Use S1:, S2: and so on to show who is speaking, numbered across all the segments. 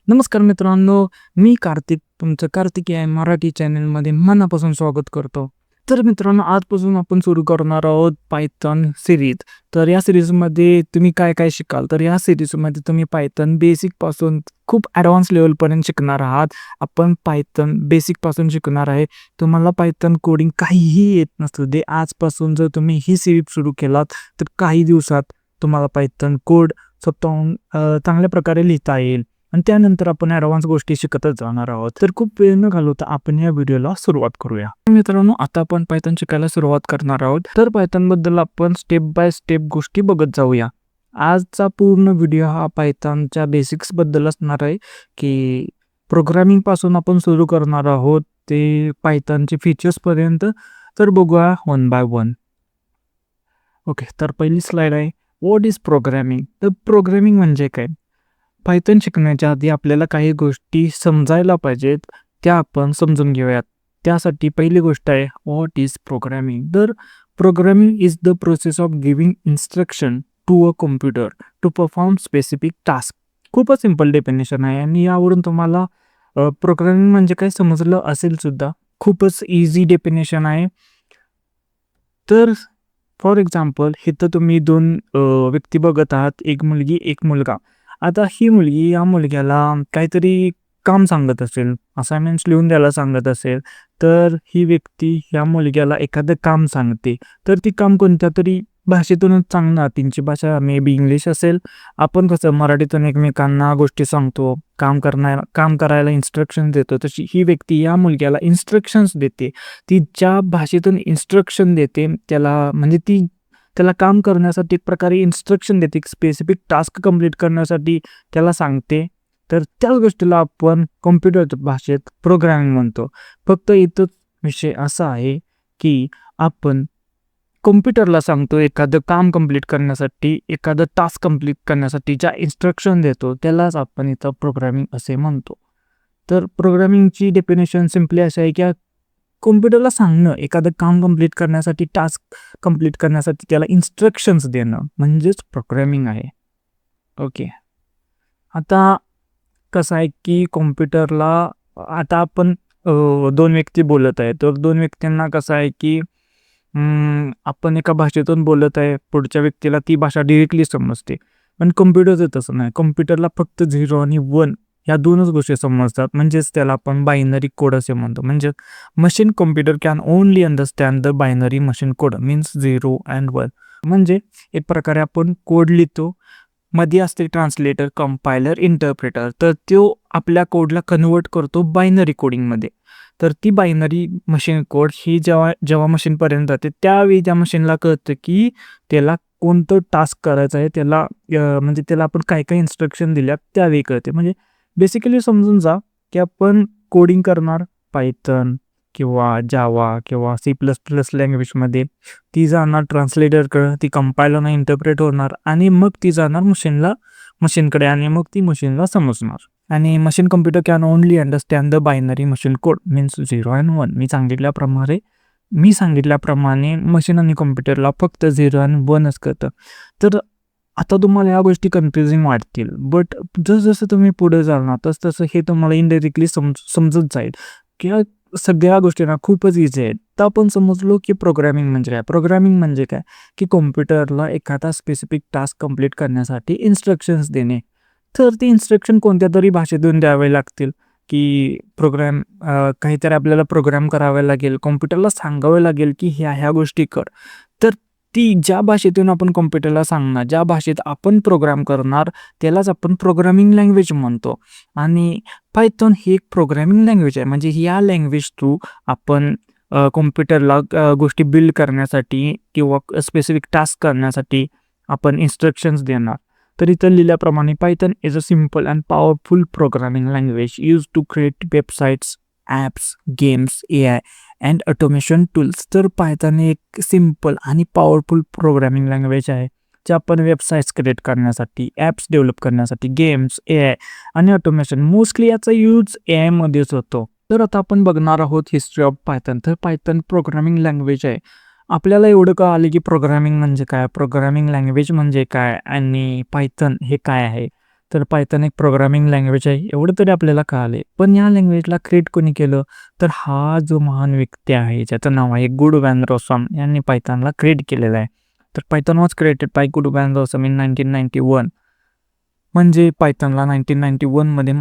S1: नमस्कार मित्रांनो, मी कार्तिक तुमचं कार्तिकी आहे मराठी चॅनलमध्ये मनापासून स्वागत करतो. तर मित्रांनो, आजपासून आपण सुरू करणार आहोत पायथन सिरीज. तर या सिरीजमध्ये तुम्ही काय काय शिकाल, तर या सिरीजमध्ये तुम्ही पायथन बेसिकपासून खूप ॲडव्हान्स लेवलपर्यंत शिकणार आहात. आपण पायथन बेसिकपासून शिकणार आहे. तुम्हाला पायथन कोडिंग काहीही येत नसू दे, आजपासून जर तुम्ही ही सिरीज सुरू केलात तर काही दिवसात तुम्हाला पायथन कोड स्वतःहून चांगल्या प्रकारे लिहिता येईल. आणि त्यानंतर आपण ॲडव्हान्स गोष्टी शिकतच जाणार आहोत. तर खूप वेळ न घालवता आपण या व्हिडिओला सुरुवात करूया. मित्रांनो, आता आपण पायथन शिकायला सुरुवात करणार आहोत. तर पायथनबद्दल आपण स्टेप बाय स्टेप गोष्टी बघत जाऊया. आजचा पूर्ण व्हिडिओ हा पायथनच्या बेसिक्सबद्दल असणार आहे, की प्रोग्रामिंगपासून आपण सुरू करणार आहोत ते पायथनचे फीचर्सपर्यंत. तर बघूया वन बाय वन. ओके, तर पहिली स्लाईड आहे, व्हॉट इज प्रोग्रामिंग. तर प्रोग्रामिंग म्हणजे काय? पायथन शिकण्याच्या आधी आपल्याला काही गोष्टी समजायला पाहिजेत, त्या आपण समजून घेऊयात. त्यासाठी पहिली गोष्ट आहे, व्हॉट इज प्रोग्रामिंग. तर programming is the process of giving instruction to a computer to perform specific task. खूपच सिंपल डेफिनेशन आहे आणि यावरून तुम्हाला प्रोग्रामिंग म्हणजे काय समजलं असेल सुद्धा. खूपच इझी डेफिनेशन आहे. तर फॉर एक्झाम्पल, इथं तुम्ही दोन व्यक्ती बघत आहात, एक मुलगी एक मुलगा. आता ही मुलगी या मुलग्याला काहीतरी काम सांगत असेल, असाइनमेंट्स लिहून द्यायला सांगत असेल, तर ही व्यक्ती ह्या मुलग्याला एखादं काम सांगते. तर ती काम कोणत्या तरी भाषेतूनच सांगणार. त्यांची भाषा मे बी इंग्लिश असेल. आपण कसं मराठीतून एकमेकांना गोष्टी सांगतो, काम करायला इन्स्ट्रक्शन्स देतो, तशी ही व्यक्ती या मुलग्याला इन्स्ट्रक्शन्स देते. ती ज्या भाषेतून इन्स्ट्रक्शन देते त्याला, म्हणजे ती त्याला काम करण्यासाठी एक प्रकारे इन्स्ट्रक्शन देते, स्पेसिफिक टास्क कंप्लीट करण्यासाठी त्याला सांगते. तर त्याच गोष्टीला आपण कॉम्प्युटरच्या भाषेत प्रोग्रामिंग म्हणतो. फक्त इथंच विषय असा आहे की आपण कॉम्प्युटरला सांगतो एखादं काम कंप्लीट करण्यासाठी, एखादं टास्क कंप्लीट करण्यासाठी ज्या इन्स्ट्रक्शन देतो त्यालाच आपण इथं प्रोग्रामिंग असे म्हणतो. तर प्रोग्रामिंगची डेफिनेशन सिम्पली अशी आहे की कॉम्प्युटरला सांगणं, एखादं काम कंप्लीट करण्यासाठी, टास्क कंप्लीट करण्यासाठी त्याला इन्स्ट्रक्शन्स देणं म्हणजेच प्रोग्रामिंग आहे. ओके, आता कसं आहे की कॉम्प्युटरला, आता आपण दोन व्यक्ती बोलत आहे, तर दोन व्यक्तींना कसं आहे की आपण एका भाषेतून बोलत आहे, पुढच्या व्यक्तीला ती भाषा डिरेक्टली समजते. पण कॉम्प्युटरचं तसं नाही. कॉम्प्युटरला फक्त 0 आणि 1 ह्या दोनच गोष्टी समजतात. म्हणजेच त्याला आपण बायनरी कोड असे म्हणतो. म्हणजे machine computer can only understand the binary machine code means 0 and 1. म्हणजे एक प्रकारे आपण कोड लिहितो, मध्ये असते ट्रान्सलेटर, कंपायलर, इंटरप्रेटर. तर तो आपल्या कोडला कन्वर्ट करतो बायनरी कोडिंगमध्ये. तर ती बायनरी मशीन कोड ही जेव्हा जेव्हा मशीनपर्यंत जाते, त्यावेळी त्या मशीनला कळतं की त्याला कोणतं टास्क करायचं आहे, त्याला म्हणजे त्याला आपण काय काय इन्स्ट्रक्शन दिल्या त्यावेळी कळते. म्हणजे बेसिकली समजून जा की आपण कोडिंग करणार पायथन किंवा जावा किंवा C++ लँग्वेजमध्ये. ती जाणार ट्रान्सलेटरकडं, ती कंपायलरनं इंटरप्रेट होणार आणि मग ती जाणार मशीनकडे आणि मग ती मशीनला समजणार. आणि machine computer can only understand the binary machine code means 0 and 1. मी सांगितल्याप्रमाणे मशीन आणि कॉम्प्युटरला फक्त 0 आणि 1च कळतं. तर आता तुम्हाला या गोष्टी कन्फ्युजिंग वाटतील, बट जसं तुम्ही पुढे जाल ना, तसं हे तुम्हाला इनडायरेक्टली समजत जाईल की ह्या सगळ्या गोष्टींना खूपच इझी आहेत. तर आपण समजलो की प्रोग्रामिंग म्हणजे काय. प्रोग्रामिंग म्हणजे काय की कॉम्प्युटरला एखादा स्पेसिफिक टास्क कंप्लीट करण्यासाठी इन्स्ट्रक्शन्स देणे. तर ते इन्स्ट्रक्शन कोणत्या तरी भाषेतून द्यावे लागतील, की काहीतरी आपल्याला प्रोग्राम करावा लागेल, कॉम्प्युटरला सांगावं लागेल की ह्या गोष्टी कर. तर ती ज्या भाषेतून आपण कॉम्प्युटरला सांगणार, ज्या भाषेत आपण प्रोग्राम करणार, त्यालाच आपण प्रोग्रामिंग लँग्वेज म्हणतो. आणि पायथॉन ही एक प्रोग्रामिंग लँग्वेज आहे. म्हणजे ह्या लँग्वेज थ्रू आपण कॉम्प्युटरला गोष्टी बिल्ड करण्यासाठी किंवा स्पेसिफिक टास्क करण्यासाठी आपण इन्स्ट्रक्शन्स देणार. तर इथं लिहिल्याप्रमाणे Python is a simple and powerful programming language use to create websites, apps, games, AI and automation tools. तर पायथन एक सिम्पल आणि पॉवरफुल प्रोग्रामिंग लँग्वेज आहे, जे आपण वेबसाईट्स क्रिएट करण्यासाठी, ॲप्स डेव्हलप करण्यासाठी, गेम्स, AI आणि ऑटोमेशन, मोस्टली याचा यूज AIमध्येच होतो. तर आता आपण बघणार आहोत हिस्ट्री ऑफ पायथन. तर पायथन प्रोग्रामिंग लँग्वेज आहे. आपल्याला एवढं कळालं की प्रोग्रामिंग म्हणजे काय, प्रोग्रामिंग लँग्वेज म्हणजे काय आणि पायथन हे काय आहे. तर पायथन एक प्रोग्रामिंग लँग्वेज आहे एवढं तरी आपल्याला कळाले. पण या लँग्वेजला क्रिएट कोणी केलं? तर हा जो महान व्यक्ती आहे ज्याचं नाव आहे गुड वॅन रोसम यांनी पायथनला क्रिएट केलेलं आहे. तर Python was created by Guido van Rossum in 1991. म्हणजे पायथनला 1991मध्ये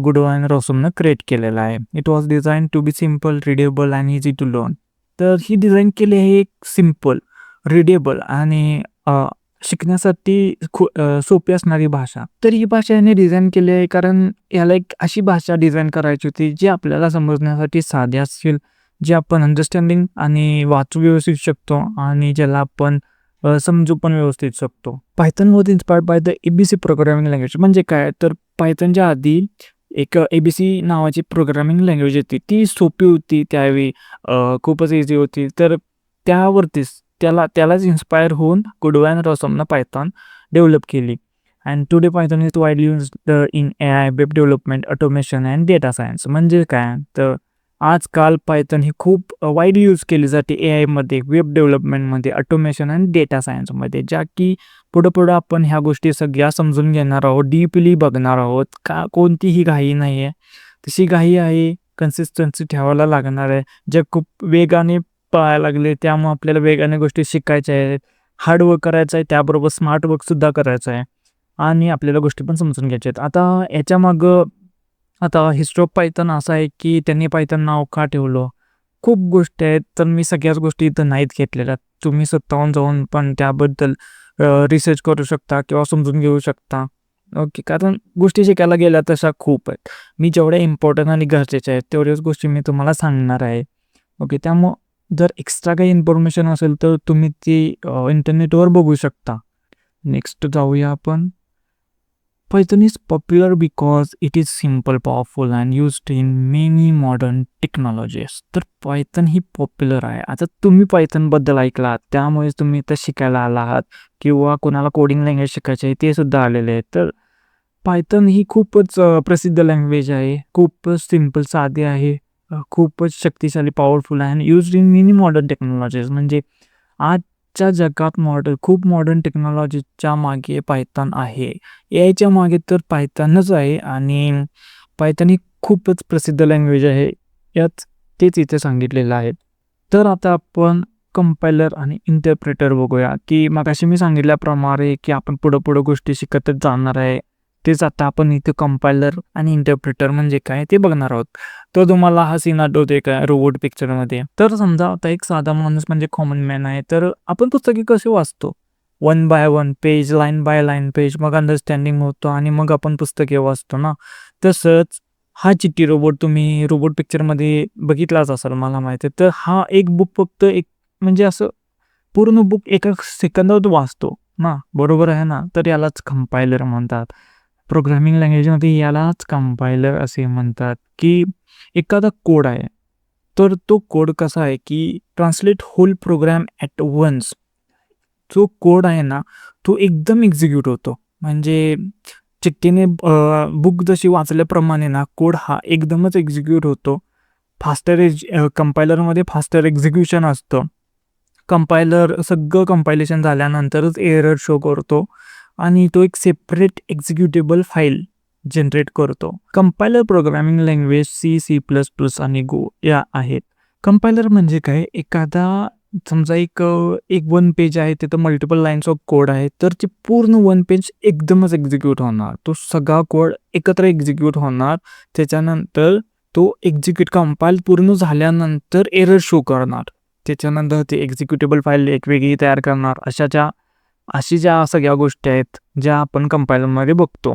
S1: गुड वॅन रोसमनं क्रिएट केलेलं आहे. It was design to be simple, readable and easy to learn. तर ही डिझाईन केली आहे एक सिम्पल, रिडेबल आणि शिकण्यासाठी सोपी असणारी भाषा. तर ही भाषा याने डिझाईन केली आहे कारण याला एक अशी भाषा डिझाईन करायची होती जी आपल्याला समजण्यासाठी साधी असेल, जी आपण अंडरस्टँडिंग आणि वाचू व्यवस्थित शकतो आणि ज्याला आपण समजू पण व्यवस्थित शकतो. Python was inspired by the ABC programming language. म्हणजे काय? तर पायथनच्या आधी एक ABC नावाची प्रोग्रामिंग लँग्वेज होती. ती सोपी होती त्यावेळी, खूपच इझी होती. तर त्यावरतीच त्यालाच इन्स्पायर होऊन गुड वॅन रोसमनं पायथन डेव्हलप केली. And today Python is widely used in AI, web development, automation and data science. म्हणजे काय? तर आजकाल पायथन ही खूप वाईड यूज केली जाते AIमध्ये, वेब डेव्हलपमेंटमध्ये, ऑटोमेशन आणि डेटा सायन्समध्ये, ज्या की पुढं आपण ह्या गोष्टी सगळ्या समजून घेणार आहोत, डीपली बघणार आहोत. कोणतीही घाई नाही आहे. तशी घाई आहे, कन्सिस्टन्सी ठेवायला लागणार आहे. जग खूप वेगाने पळायला लागले, त्यामुळे आपल्याला वेगाने गोष्टी शिकायच्या आहेत, हार्ड वर्क करायचं आहे, त्याबरोबर स्मार्ट वर्कसुद्धा करायचं आहे आणि आपल्याला गोष्टी पण समजून घ्यायच्या आहेत. आता हिस्ट्री ऑफ पायथन असं आहे की त्यांनी पायथन नाव का ठेवलं? खूप गोष्टी आहेत, तर मी सगळ्याच गोष्टी इथं नाहीत घेतलेल्या. तुम्ही स्वतःहून जाऊन पण त्याबद्दल रिसर्च करू शकता किंवा समजून घेऊ शकता. ओके, कारण गोष्टी शिकायला गेल्या तशा खूप आहेत. मी जेवढ्या इम्पॉर्टंट आणि गरजेच्या आहेत तेवढ्याच गोष्टी मी तुम्हाला सांगणार आहे. ओके, त्यामुळं जर एक्स्ट्रा काही इन्फॉर्मेशन असेल तर तुम्ही ती इंटरनेटवर बघू शकता. नेक्स्ट जाऊया आपण. Python is popular because it is simple, powerful and used in many modern technologies. तर पायथन ही पॉप्युलर आहे. आता तुम्ही पायथनबद्दल ऐकला आहात, त्यामुळे तुम्ही इथं शिकायला आला आहात किंवा कोणाला कोडिंग लँग्वेज शिकायचे आहे ते सुद्धा आलेले आहेत. तर पायथन ही खूपच प्रसिद्ध लँग्वेज आहे, खूपच सिम्पल, साधी आहे, खूपच शक्तिशाली, पॉवरफुल आहे आणि used in many modern technologies. म्हणजे आजच्या जगात खूप मॉडर्न टेक्नॉलॉजीच्या मागे पायथन आहे. AIच्या मागे तर पायथनच आहे आणि पायथन ही खूपच प्रसिद्ध लँग्वेज आहे. तेच इथे सांगितलेलं आहे. तर आता आपण कंपायलर आणि इंटरप्रेटर बघूया, की मगाशी मी सांगितल्याप्रमाणे की आपण पुढं गोष्टी शिकतच जाणार आहे. तेच आता आपण इथे कंपायलर आणि इंटरप्रेटर म्हणजे काय ते बघणार आहोत. तर तुम्हाला हा सीन आठवतोय का रोबोट पिक्चरमध्ये? तर समजा आता एक साधा माणूस म्हणजे कॉमन मॅन आहे, तर आपण पुस्तके कसे वाचतो? 1 by 1 page, line by line page, मग अंडरस्टँडिंग होतं आणि मग आपण पुस्तके वाचतो ना. तसंच हा चिट्टी रोबोट तुम्ही रोबोट पिक्चरमध्ये बघितलाच असाल, मला माहिती आहे. तर हा एक बुक फक्त म्हणजे असं पूर्ण बुक एका सेकंदात वाचतो ना, बरोबर आहे ना? तर यालाच कंपायलर म्हणतात. प्रोग्रामिंग लँग्वेजमध्ये यालाच कंपायलर असे म्हणतात, की एखादा कोड आहे, तर तो कोड कसा आहे, की translate whole program at once. जो कोड आहे ना, तो एकदम एक्झिक्यूट होतो. म्हणजे चिठ्ठीने बुक जशी वाचल्याप्रमाणे ना, कोड हा एकदमच एक्झिक्यूट होतो. कंपायलरमध्ये फास्टर एक्झिक्युशन असतं. कंपायलर सगळं कंपायलेशन झाल्यानंतरच एरर शो करतो आणि तो एक सेपरेट एक्झिक्युटेबल फाईल जनरेट करतो. कंपायलर प्रोग्रामिंग लँग्वेज C++ आणि गो या आहेत. कंपायलर म्हणजे काय? समजा एक 1 पेज आहे, तिथं मल्टिपल लाईन्स ऑफ कोड आहे, तर ती पूर्ण 1 पेज एकदमच एक्झिक्यूट होणार. तो सगळा कोड एकत्र एक्झिक्यूट होणार. त्याच्यानंतर तो कंपाईल पूर्ण झाल्यानंतर एरर शो करणार. त्याच्यानंतर ते एक्झिक्युटेबल फाईल एक वेगळी तयार करणार. अशी ज्या सगळ्या गोष्टी आहेत ज्या आपण कंपायलरमध्ये बघतो.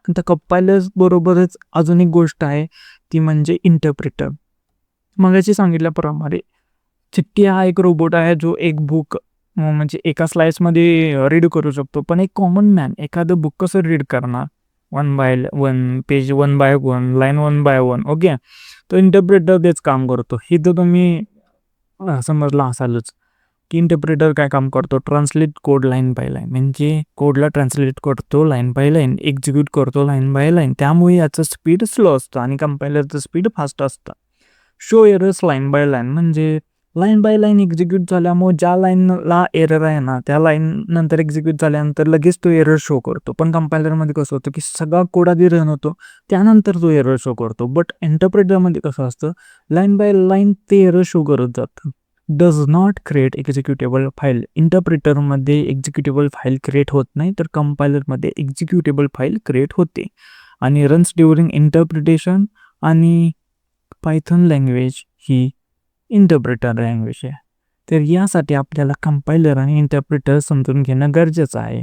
S1: आता कंपायलर्स बरोबरच अजून एक गोष्ट आहे, ती म्हणजे इंटरप्रेटर. मगाशी सांगितल्याप्रमाणे चिट्टी हा एक रोबोट आहे जो एक बुक म्हणजे एका स्लाइसमध्ये रीड करू शकतो. पण एक कॉमन मॅन एखादं बुक कसं रीड करणार? 1 by 1 page, 1 by 1 line, 1 by 1. Okay, तो इंटरप्रेटर तेच काम करतो. हे तर तुम्ही समजलं असालच, की इंटरप्रेटर काय काम करतो? Translate code line by line. म्हणजे कोडला ट्रान्सलेट करतो लाईन बाय लाईन, एक्झिक्यूट करतो लाईन बाय लाईन. त्यामुळे याचं स्पीड स्लो असतं आणि कंपायलरचं स्पीड फास्ट असतं. Show errors line by line म्हणजे लाईन बाय लाईन एक्झिक्यूट झाल्यामुळे ज्या लाईनला एरर आहे ना, त्या लाईन नंतर एक्झिक्यूट झाल्यानंतर लगेच तो एरर शो करतो. पण कंपायलरमध्ये कसं होतं, की सगळा कोड आधी रन होतो, त्यानंतर तो एरर शो करतो. बट इंटरप्रेटरमध्ये कसं असतं, लाईन बाय लाईन ते एरर शो करत जातं. Does not create executable file. इंटरप्रेटरमध्ये एक्झिक्युटेबल फाईल क्रिएट होत नाही, तर कंपायलरमध्ये एक्झिक्युटेबल फाईल क्रिएट होते. आणि रन्स ड्युरिंग इंटरप्रिटेशन. आणि पायथन लँग्वेज ही इंटरप्रेटर लँग्वेज आहे. तर यासाठी आपल्याला कंपायलर आणि इंटरप्रेटर समजून घेणं गरजेचं आहे.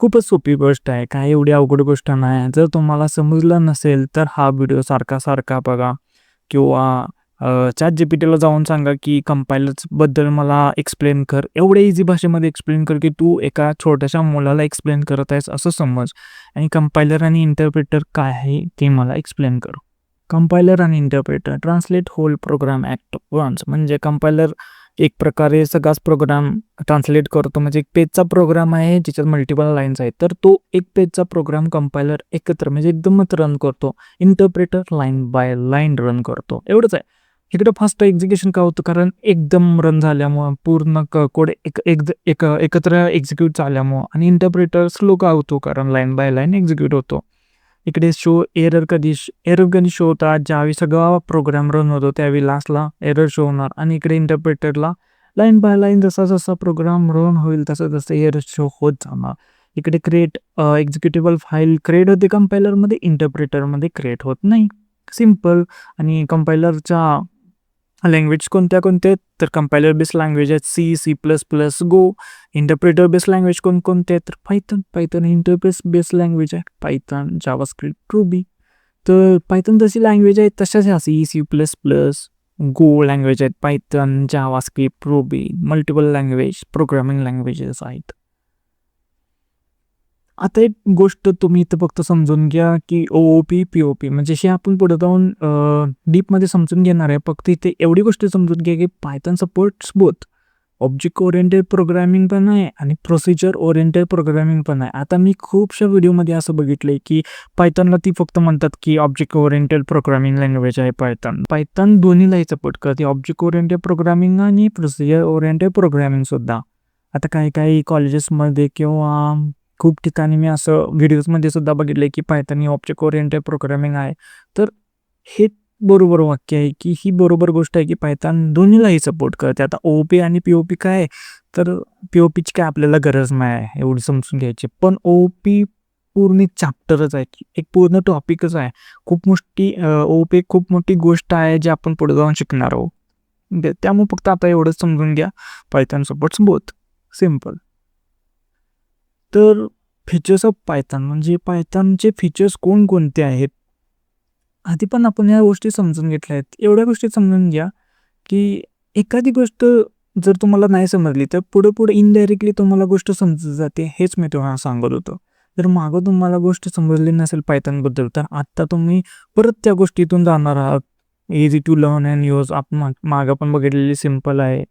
S1: खूपच सोपी गोष्ट आहे, काय एवढी अवघड गोष्ट नाही. जर तुम्हाला समजलं नसेल तर हा व्हिडिओ सारखा बघा, किंवा ChatGPTला जाऊन सांगा की कंपायलर्सबद्दल मला एक्सप्लेन कर. एवढ्या इझी भाषेमध्ये एक्सप्लेन कर की तू एका छोट्याशा मुलाला एक्सप्लेन करत आहेस असं समज. आणि कंपायलर आणि इंटरप्रेटर काय आहे ते मला एक्सप्लेन कर. कंपायलर आणि interpreter translate whole program at once. म्हणजे कंपायलर एक प्रकारे सगळाच प्रोग्राम ट्रान्सलेट करतो. म्हणजे एक पेजचा प्रोग्राम आहे ज्याच्यात मल्टिपल लाईन्स आहेत, तर तो एक पेजचा प्रोग्राम कंपायलर एकत्र म्हणजे एकदमच रन करतो. Interpreter line by line run करतो. एवढंच आहे. इकडे फास्ट एक्झिक्युशन का होतं, कारण एकदम रन झाल्यामुळं पूर्ण कोड एकत्र एक्झिक्यूट झाल्यामुळं. आणि इंटरप्रेटर स्लो का होतो, कारण लाईन बाय लाईन एक्झिक्यूट होतो. इकडे एरर कधी शो होतात, ज्यावेळी सगळा प्रोग्राम रन होतो त्यावेळी लास्टला एरर शो होणार. आणि इकडे इंटरप्रेटरला लाईन बाय लाईन जसा प्रोग्राम रन होईल तसं एरर शो होत जाणार. इकडे एक्झिक्युटेबल फाईल क्रिएट होते कंपायलरमध्ये, इंटरप्रेटरमध्ये क्रिएट होत नाही. सिम्पल. आणि कंपायलरच्या लँग्वेज कोणत्या तर कंपायलर बेस्ड लँग्वेज आहेत C++, गो. इंटरप्रेटर बेस्ड लँग्वेज कोणकोणते तर पायथन इंटरप्रेस बेस्ड लँग्वेज आहे पायथन, जावास्क्रिप्ट, रुबी. तर पायथन जशी लँग्वेज आहे तशाच ह्या C++, गो लँग्वेज आहेत. Python, JavaScript, ruby multiple language programming languages आहेत. आता एक गोष्ट तुम्ही इथं फक्त समजून घ्या की OOP, POP म्हणजे हे आपण पुढे जाऊन डीपमध्ये समजून घेणार आहे. फक्त इथे एवढी गोष्ट समजून घ्या की Python supports both object oriented programming पण आहे आणि प्रोसिजर ओरिएंटेड प्रोग्रामिंग पण आहे. आता मी खूपशा व्हिडिओमध्ये असं बघितलंय की पायथनला ती फक्त म्हणतात की ऑब्जेक्ट ओरिएंटेड प्रोग्रामिंग लँग्वेज आहे पायथन दोन्हीलाही सपोर्ट करते, ऑब्जेक्ट ओरिएंटेड प्रोग्रामिंग आणि प्रोसिजर ओरिएंटेड प्रोग्रामिंग सुद्धा. आता काही कॉलेजेसमध्ये किंवा खूप ठिकाणी मी असं व्हिडिओजमध्ये सुद्धा बघितलं की पायथन ही ऑब्जेक्ट ओरिएंटेड प्रोग्रामिंग आहे. तर हे बरोबर वाक्य आहे की ही बरोबर गोष्ट आहे की पायथन दोन्हीलाही सपोर्ट करते. आता OOP आणि POP काय आहे, तर POPची काय आपल्याला गरज नाही आहे एवढी समजून घ्यायची. पण OOP पूर्ण एक चॅप्टरच आहे, एक पूर्ण टॉपिकच आहे. खूप मोठी OOP खूप मोठी गोष्ट आहे जी आपण पुढे जाऊन शिकणार आहोत. त्यामुळे फक्त आता एवढंच समजून घ्या, पायथन सपोर्ट्स बोथ. सिम्पल. तर फीचर्स ऑफ पायथन म्हणजे पायथनचे फीचर्स कोणकोणते आहेत, आधी पण आपण या गोष्टी समजून घेतल्या आहेत. एवढ्या गोष्टी समजून घ्या की एखादी गोष्ट जर तुम्हाला नाही समजली तर पुढे इनडायरेक्टली तुम्हाला गोष्ट समजत जाते. हेच मी तुम्हाला सांगत होतो. जर मागं तुम्हाला गोष्ट समजली नसेल पायथनबद्दल तर आत्ता तुम्ही परत त्या गोष्टीतून जाणार आहात. Easy to learn and use. आपण मागं पण बघितलेली सिम्पल आहे.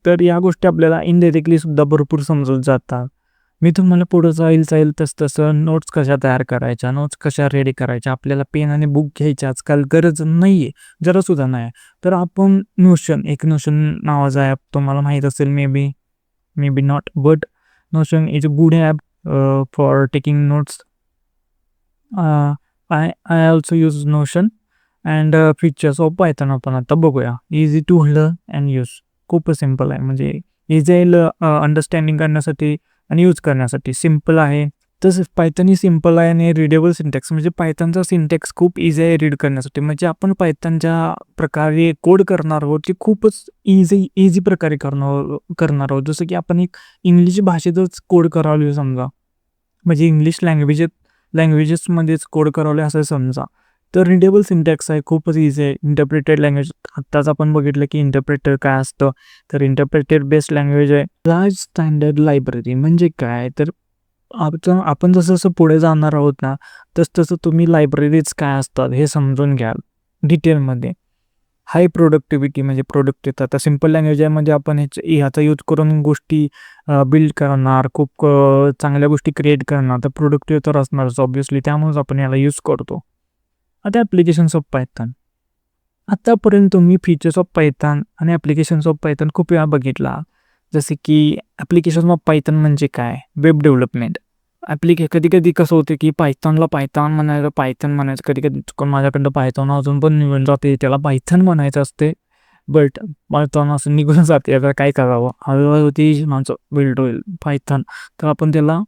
S1: तर या गोष्टी आपल्याला इनडायरेक्टली सुद्धा भरपूर समजून जातात. मी तुम्हाला पुढं जाईल तसं नोट्स कशा तयार करायच्या, नोट्स कशा रेडी करायच्या. आपल्याला पेन आणि बुक घ्यायची आजकाल गरज नाही आहे, जरासुद्धा नाही आहे. तर आपण नोशन नावाचा ॲप तुम्हाला माहीत असेल maybe not, but Notion is a good app for taking notes. I also use Notion and features of Python आपण आता बघूया. Easy to learn and use. खूपच सिम्पल आहे, म्हणजे इझी आहे अंडरस्टँडिंग करण्यासाठी आणि यूज करण्यासाठी. सिम्पल आहे. तसंच पायथन ही सिम्पल आहे आणि रिडेबल सिंटॅक्स. म्हणजे पायथनचा सिंटॅक्स खूप इझी आहे रीड करण्यासाठी. म्हणजे आपण पायथन ज्या प्रकारे कोड करणार आहोत ते खूपच इझी प्रकारे करणार आहोत. जसं की आपण एक इंग्लिश भाषेतच कोड करावं समजा, म्हणजे इंग्लिश लँग्वेजेसमध्येच कोड करावले असं समजा. तर रिडेबल सिंटॅक्स आहे, खूपच इझी आहे. इंटरप्रेटेड लँग्वेज आत्ताच आपण बघितलं की इंटरप्रेटर काय असतं, तर इंटरप्रेटेड बेस्ड लँग्वेज आहे. लार्ज स्टँडर्ड लायब्ररी म्हणजे काय, तर आपण जसं पुढे जाणार आहोत ना तसं तुम्ही लायब्ररीज काय असतात हे समजून घ्याल डिटेलमध्ये. हाय प्रोडक्टिव्हिटी म्हणजे प्रोडक्टिव्हिटी. आता सिम्पल लँग्वेज आहे म्हणजे आपण ह्याचा यूज करून गोष्टी बिल्ड करणार, खूप चांगल्या गोष्टी क्रिएट करणार. तर प्रोडक्टिव्ह तर असणारच ऑब्व्हियसली, त्यामुळेच आपण याला यूज करतो. आता ॲप्लिकेशन्स ऑफ पायथन. आतापर्यंत तुम्ही फीचर्स ऑफ पायथन आणि ॲप्लिकेशन्स ऑफ पायथन खूप वेळा बघितला. जसे की ॲप्लिकेशन ऑफ पायथन म्हणजे काय? Web development. कधी-कधी कसं होतं की पायथॉनला पायथॉन म्हणायचं, पायथन म्हणायचं. कधी-कधी चुकून माझ्याकडनं पायथॉन अजून पण निघून जाते. त्याला पायथन म्हणायचं असते. बट पायथॉन असं निघून जाते. आता काय करावं? हळू-हळू ती माणसं बिल्ड होईल पायथन. तर आपण त्याला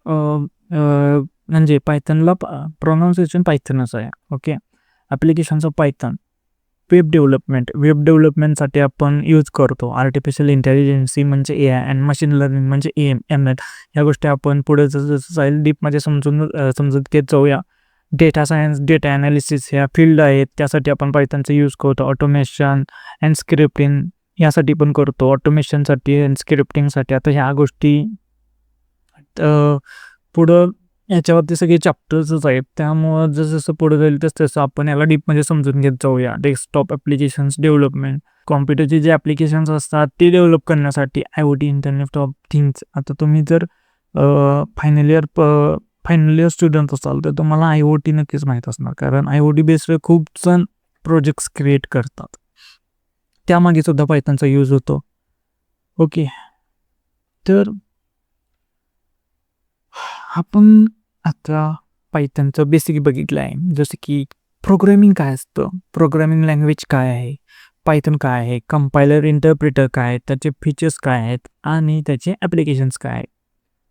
S1: अ, अ, म्हणजे पायथनला प्रोनाउन्सिएशन पायथनच आहे. Okay. Applications of Python. Web डेव्हलपमेंटसाठी आपण यूज करतो. आर्टिफिशियल इंटेलिजन्सी म्हणजे AI अँड मशीन लर्निंग म्हणजे ML. ह्या गोष्टी आपण पुढे जसं जाईल डीपमध्ये समजत घेत जाऊया. डेटा सायन्स, डेटा ॲनालिसिस ह्या फील्ड आहेत. त्यासाठी आपण पायथनचा यूज करतो. ऑटोमेशन अँड स्क्रिप्टिंग यासाठी पण करतो. ऑटोमेशनसाठी अँड स्क्रिप्टिंगसाठी. आता ह्या गोष्टी पुढं याच्यावरती सगळे चॅप्टर्सच आहेत. त्यामुळं जसं पुढे जाईल तसं आपण याला डीपमध्ये समजून घेत जाऊया. Desktop applications development. कॉम्प्युटरचे जे ॲप्लिकेशन्स असतात ते डेव्हलप करण्यासाठी IoT इंटरनेट ऑफ थिंग्स. आता तुम्ही जर फायनल इयर स्टुडंट असाल तर तुम्हाला IoT नक्कीच माहीत असणार. कारण IoT बेस्ड खूप जण प्रोजेक्ट्स क्रिएट करतात. त्यामागे सुद्धा पायथनचा यूज होतो. ओके. तर आपण आता पायथनचं बेसिक बघितलं आहे. जसं की प्रोग्रॅमिंग काय असतं? प्रोग्रॅमिंग लँग्वेज काय आहे? पायथन काय आहे? कंपायलर, इंटरप्रिटर काय आहेत? त्याचे फीचर्स काय आहेत? आणि त्याचे ॲप्लिकेशन्स काय आहेत?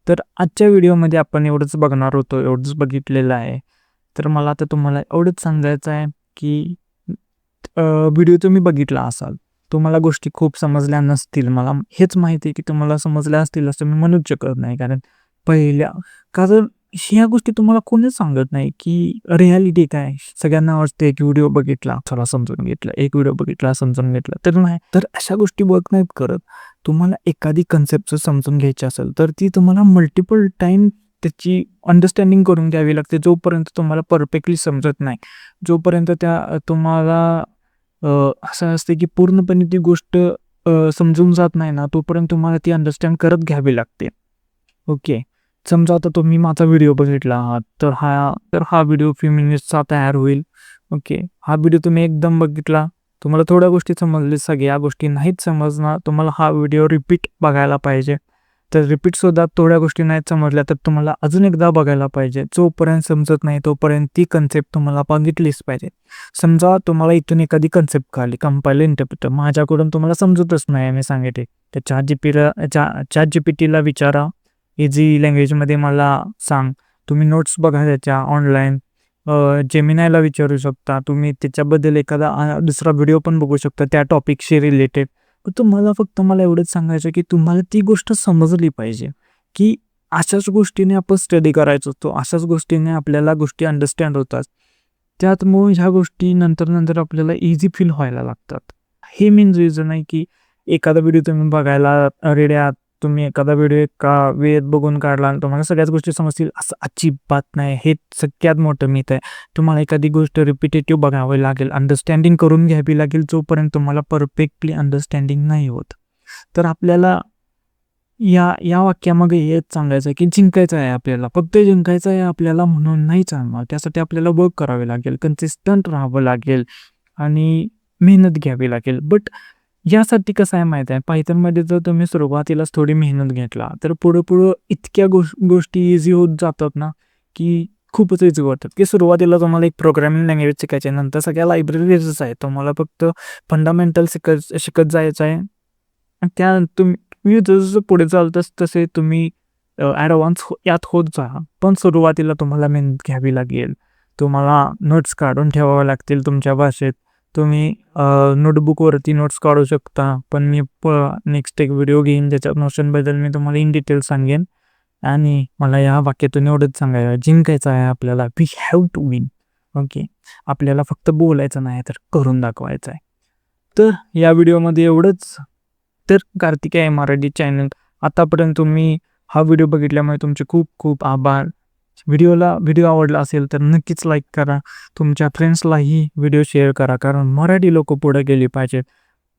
S1: तर आजच्या व्हिडिओमध्ये आपण एवढंच बघणार होतो, एवढंच बघितलेलं आहे. तर मला आता तुम्हाला एवढंच सांगायचं आहे की व्हिडिओ तुम्ही बघितला असाल. तुम्हाला गोष्टी खूप समजल्या नसतील. मला हेच माहिती आहे की तुम्हाला समजल्या असतील असं मी म्हणूच शकत नाही. कारण ह्या गोष्टी तुम्हाला कोणीच सांगत नाही की रिॲलिटी काय. सगळ्यांना वाटते एक व्हिडिओ बघितला, चला समजून घेतलं. एक व्हिडिओ बघितला, समजून घेतलं. तर नाही. तर अशा गोष्टी वर्क नाहीत करत. तुम्हाला एखादी कन्सेप्ट समजून घ्यायची असेल तर ती तुम्हाला मल्टिपल टाईम त्याची अंडरस्टँडिंग करून घ्यावी लागते. जोपर्यंत तुम्हाला परफेक्टली समजत नाही. जोपर्यंत तुम्हाला असं असते की पूर्णपणे ती गोष्ट समजून जात नाही ना, तोपर्यंत तुम्हाला ती अंडरस्टँड करत घ्यावी लागते. ओके. समजा आता तुम्ही माझा व्हिडिओ बघितला आहात, तर हा व्हिडिओ फ्यू मिनिट्सचा तयार होईल. ओके. हा व्हिडिओ तुम्ही एकदम बघितला, तुम्हाला थोड्या गोष्टी समजल्या, सगळ्या गोष्टी नाहीत समजणार. तुम्हाला हा व्हिडिओ रिपीट बघायला पाहिजे. तर रिपीटसुद्धा थोड्या गोष्टी नाहीत समजल्या तर तुम्हाला अजून एकदा बघायला पाहिजे. जोपर्यंत समजत नाही तोपर्यंत ती कन्सेप्ट तुम्हाला बघितलीच पाहिजे. समजा तुम्हाला इथून एखादी कन्सेप्ट कळली, कंपायलर, इंटरप्रिटर. माझ्याकडून तुम्हाला समजतच नाही मी सांगितले. तर ChatGPTला विचारा, इझी लँग्वेजमध्ये मला सांग. तुम्ही नोट्स बघा त्याच्या ऑनलाईन. जेमिनायला विचारू शकता. तुम्ही त्याच्याबद्दल एखादा दुसरा व्हिडिओ पण बघू शकता त्या टॉपिकशी रिलेटेड. पण फक्त मला एवढंच सांगायचं की तुम्हाला ती गोष्ट समजली पाहिजे की अशाच गोष्टीने आपण स्टडी करायचं असतो. अशाच गोष्टीने आपल्याला गोष्टी अंडरस्टँड होतात. त्यामुळे ह्या गोष्टी नंतर आपल्याला इझी फील व्हायला लागतात. हे मेन रिझन आहे की एखादा व्हिडिओ तुम्ही बघायला रेडी आहात. तुम्ही एखादा व्हिडिओ एका वेळेत बघून काढला आणि तुम्हाला सगळ्याच गोष्टी समजतील असं अजिबात नाही. हे सगळ्यात मोठं मिथ आहे. तुम्हाला एखादी गोष्ट रिपिटेटिव्ह बघावी लागेल, अंडरस्टँडिंग करून घ्यावी लागेल. जोपर्यंत तुम्हाला परफेक्टली अंडरस्टँडिंग नाही होत. तर आपल्याला या वाक्यामागे हेच सांगायचं आहे की जिंकायचं आहे आपल्याला. फक्त जिंकायचं आहे आपल्याला म्हणून नाही चालणार. त्यासाठी आपल्याला वर्क करावे लागेल, कन्सिस्टंट राहावं लागेल आणि मेहनत घ्यावी लागेल. बट यासाठी कसं आहे माहीत आहे, पायथनमध्ये जर तुम्ही सुरुवातीलाच थोडी मेहनत घेतला तर पुढं इतक्या गोष्टी इझी होत जातात ना की खूपच इझी होतात. की सुरुवातीला तुम्हाला एक प्रोग्रामिंग लँग्वेज शिकायची आहे, नंतर सगळ्या लायब्ररीजच आहे. तुम्हाला फक्त फंडामेंटल शिकत जायचं आहे. आणि तुम्ही जसं पुढे चाल तसे तुम्ही ॲडव्हान्स यात होत जा. पण सुरुवातीला तुम्हाला मेहनत घ्यावी लागेल. तुम्हाला नोट्स काढून ठेवावे लागतील तुमच्या भाषेत. तुम्ही नोटबुकवरती नोट्स काढू शकता. पण मी नेक्स्ट एक व्हिडिओ घेईन ज्याच्या नोशनबद्दल मी तुम्हाला इन डिटेल सांगेन. आणि मला या वाक्यातून एवढंच सांगायचं, जिंकायचं आहे आपल्याला. We have to win. Okay. आपल्याला फक्त बोलायचं नाही तर करून दाखवायचं आहे. तर या व्हिडिओमध्ये एवढंच. तर कार्तिकेय मराठी चॅनल आतापर्यंत तुम्ही हा व्हिडिओ बघितल्यामुळे तुमचे खूप खूप आभार. व्हिडिओ आवडला असेल तर नक्कीच लाईक करा. तुमच्या फ्रेंड्सलाही व्हिडिओ शेअर करा. कारण मराठी लोक पुढे गेली पाहिजेत.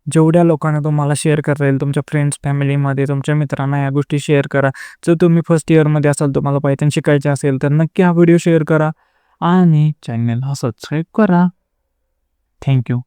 S1: जेवढ्या लोकांना तुम्हाला शेअर करता येईल तुमच्या फ्रेंड्स, फॅमिलीमध्ये, तुमच्या मित्रांना या गोष्टी शेअर करा. जर तुम्ही फर्स्ट इयरमध्ये असाल, तुम्हाला पायथन शिकायचे असेल तर नक्की हा व्हिडिओ शेअर करा आणि चॅनलला सबस्क्राईब करा. थँक्यू.